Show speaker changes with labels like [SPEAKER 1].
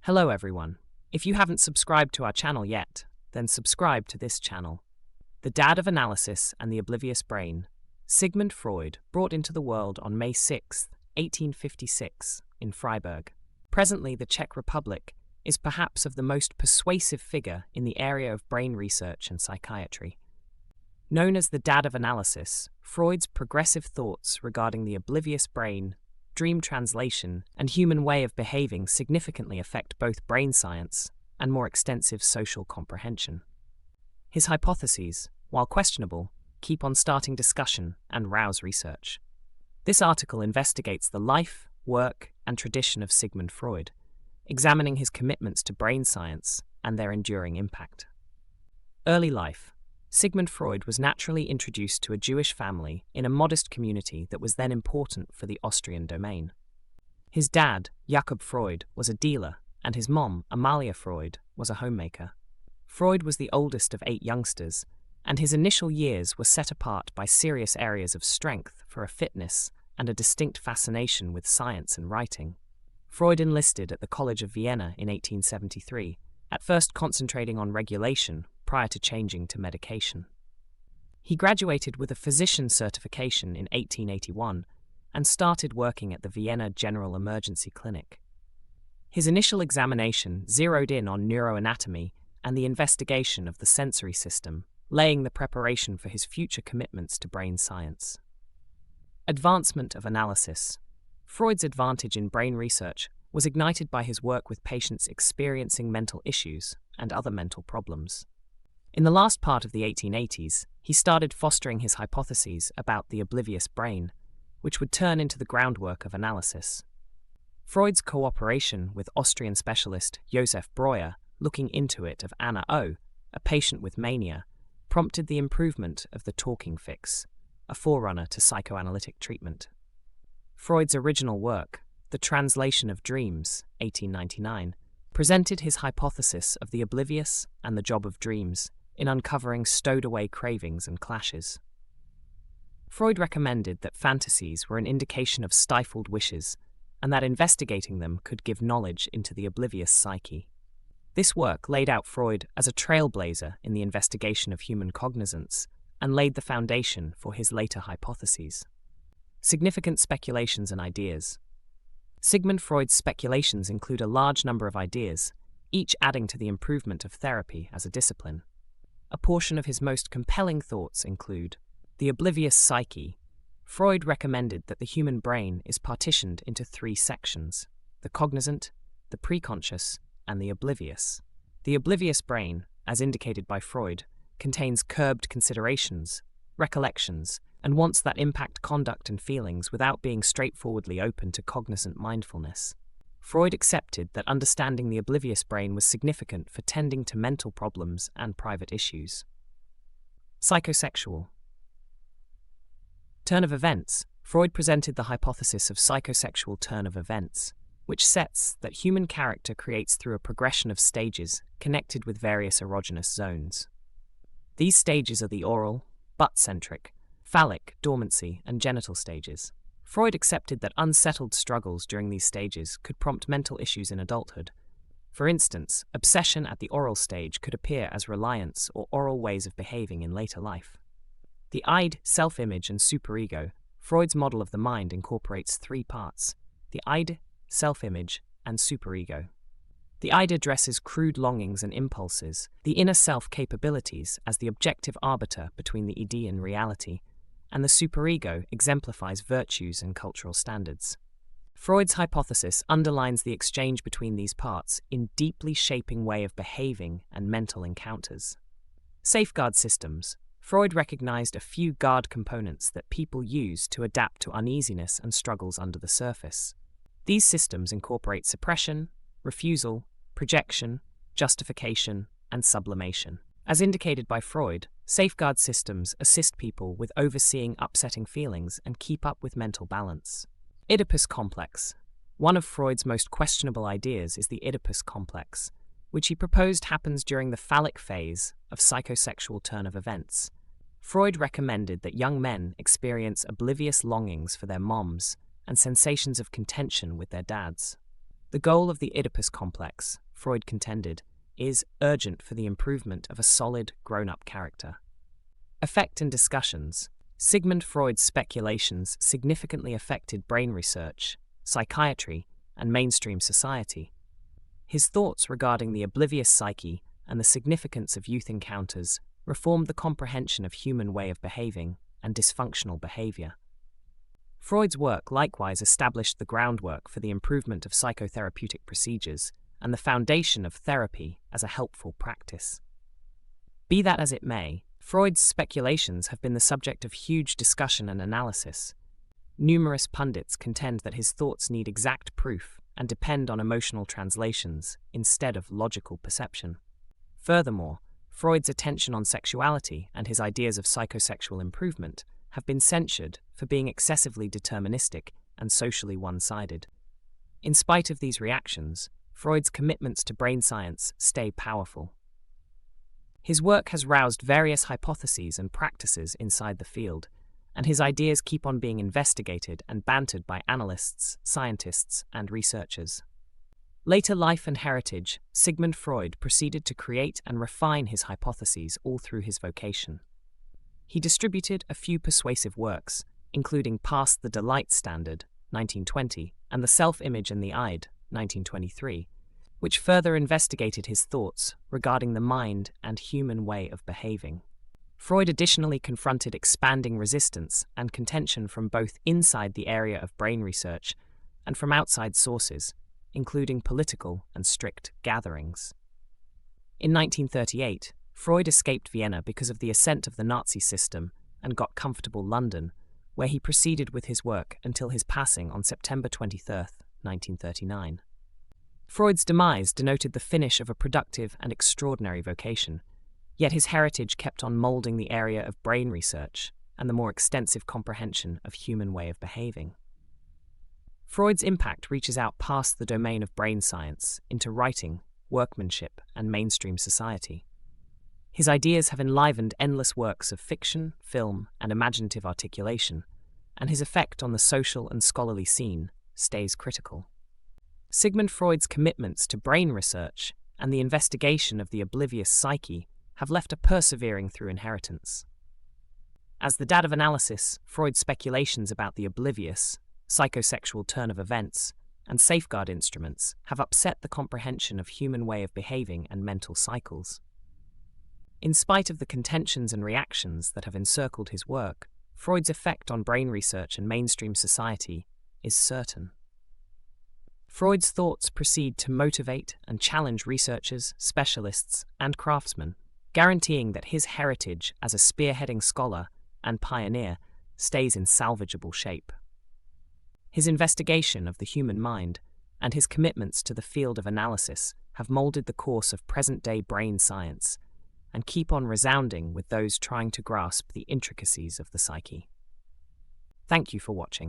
[SPEAKER 1] Hello everyone. If you haven't subscribed to our channel yet, then subscribe to this channel. The dad of analysis and the oblivious brain, Sigmund Freud, brought into the world on May 6, 1856, in Freiburg. Presently, the Czech Republic is perhaps of the most persuasive figure in the area of brain research and psychiatry. Known as the dad of analysis, Freud's progressive thoughts regarding the oblivious brain, dream translation, and human way of behaving significantly affect both brain science and more extensive social comprehension. His hypotheses, while questionable, keep on starting discussion and rouse research. This article investigates the life, work, and tradition of Sigmund Freud, examining his commitments to brain science and their enduring impact. Early life. Sigmund Freud was naturally introduced to a Jewish family in a modest community that was then important for the Austrian domain. His dad, Jakob Freud, was a dealer, and his mom, Amalia Freud, was a homemaker. Freud was the oldest of 8 youngsters, and his initial years were set apart by serious areas of strength for a fitness and a distinct fascination with science and writing. Freud enlisted at the College of Vienna in 1873, at first concentrating on regulation prior to changing to medication. He graduated with a physician's certification in 1881 and started working at the Vienna General Emergency Clinic. His initial examination zeroed in on neuroanatomy and the investigation of the sensory system, laying the preparation for his future commitments to brain science. Advancement of analysis. Freud's advantage in brain research was ignited by his work with patients experiencing mental issues and other mental problems. In the last part of the 1880s, he started fostering his hypotheses about the oblivious brain, which would turn into the groundwork of analysis. Freud's cooperation with Austrian specialist Josef Breuer, looking into it of Anna O., a patient with mania, prompted the improvement of the talking fix, a forerunner to psychoanalytic treatment. Freud's original work, The Translation of Dreams, 1899, presented his hypothesis of the oblivious and the job of dreams in uncovering stowed-away cravings and clashes. Freud recommended that fantasies were an indication of stifled wishes and that investigating them could give knowledge into the oblivious psyche. This work laid out Freud as a trailblazer in the investigation of human cognizance and laid the foundation for his later hypotheses. Significant speculations and ideas. Sigmund Freud's speculations include a large number of ideas, each adding to the improvement of therapy as a discipline. A portion of his most compelling thoughts include the oblivious psyche. Freud recommended that the human brain is partitioned into 3 sections: the cognizant, the preconscious, and the oblivious. The oblivious brain, as indicated by Freud, contains curbed considerations, recollections, and wants that impact conduct and feelings without being straightforwardly open to cognizant mindfulness. Freud accepted that understanding the oblivious brain was significant for tending to mental problems and private issues. Psychosexual. Turn of events. Freud presented the hypothesis of psychosexual turn of events, which sets that human character creates through a progression of stages connected with various erogenous zones. These stages are the oral, butt-centric, phallic, dormancy, and genital stages. Freud accepted that unsettled struggles during these stages could prompt mental issues in adulthood. For instance, obsession at the oral stage could appear as reliance or oral ways of behaving in later life. The id, self-image, and superego. Freud's model of the mind incorporates 3 parts: the id, self-image, and superego. The id addresses crude longings and impulses, the inner self capabilities as the objective arbiter between the id and reality, and the superego exemplifies virtues and cultural standards. Freud's hypothesis underlines the exchange between these parts in deeply shaping way of behaving and mental encounters. Safeguard systems. Freud recognized a few guard components that people use to adapt to uneasiness and struggles under the surface. These systems incorporate suppression, refusal, projection, justification, and sublimation. As indicated by Freud, safeguard systems assist people with overseeing upsetting feelings and keep up with mental balance. Oedipus complex. One of Freud's most questionable ideas is the Oedipus complex, which he proposed happens during the phallic phase of psychosexual turn of events. Freud recommended that young men experience oblivious longings for their moms and sensations of contention with their dads. The goal of the Oedipus complex, Freud contended, is urgent for the improvement of a solid, grown-up character. Effect and discussions. Sigmund Freud's speculations significantly affected brain research, psychiatry, and mainstream society. His thoughts regarding the oblivious psyche and the significance of youth encounters reformed the comprehension of human way of behaving and dysfunctional behavior. Freud's work likewise established the groundwork for the improvement of psychotherapeutic procedures and the foundation of therapy as a helpful practice. Be that as it may, Freud's speculations have been the subject of huge discussion and analysis. Numerous pundits contend that his thoughts need exact proof and depend on emotional translations instead of logical perception. Furthermore, Freud's attention on sexuality and his ideas of psychosexual improvement have been censured for being excessively deterministic and socially one-sided. In spite of these reactions, Freud's commitments to brain science stay powerful. His work has roused various hypotheses and practices inside the field, and his ideas keep on being investigated and bantered by analysts, scientists, and researchers. Later life and heritage, Sigmund Freud proceeded to create and refine his hypotheses all through his vocation. He distributed a few persuasive works, including Past the Delight Standard, 1920, and The Self-Image and the Id, 1923, which further investigated his thoughts regarding the mind and human way of behaving. Freud additionally confronted expanding resistance and contention from both inside the area of brain research and from outside sources, including political and strict gatherings. In 1938, Freud escaped Vienna because of the ascent of the Nazi system and got comfortable London, where he proceeded with his work until his passing on September 23, 1939. Freud's demise denoted the finish of a productive and extraordinary vocation, yet his heritage kept on molding the area of brain research and the more extensive comprehension of human way of behaving. Freud's impact reaches out past the domain of brain science into writing, workmanship, and mainstream society. His ideas have enlivened endless works of fiction, film, and imaginative articulation, and his effect on the social and scholarly scene stays critical. Sigmund Freud's commitments to brain research and the investigation of the oblivious psyche have left a persevering through inheritance. As the dad of analysis, Freud's speculations about the oblivious, psychosexual turn of events, and safeguard instruments have upset the comprehension of human way of behaving and mental cycles. In spite of the contentions and reactions that have encircled his work, Freud's effect on brain research and mainstream society is certain. Freud's thoughts proceed to motivate and challenge researchers, specialists, and craftsmen, guaranteeing that his heritage as a spearheading scholar and pioneer stays in salvageable shape. His investigation of the human mind and his commitments to the field of analysis have molded the course of present-day brain science and keep on resounding with those trying to grasp the intricacies of the psyche. Thank you for watching.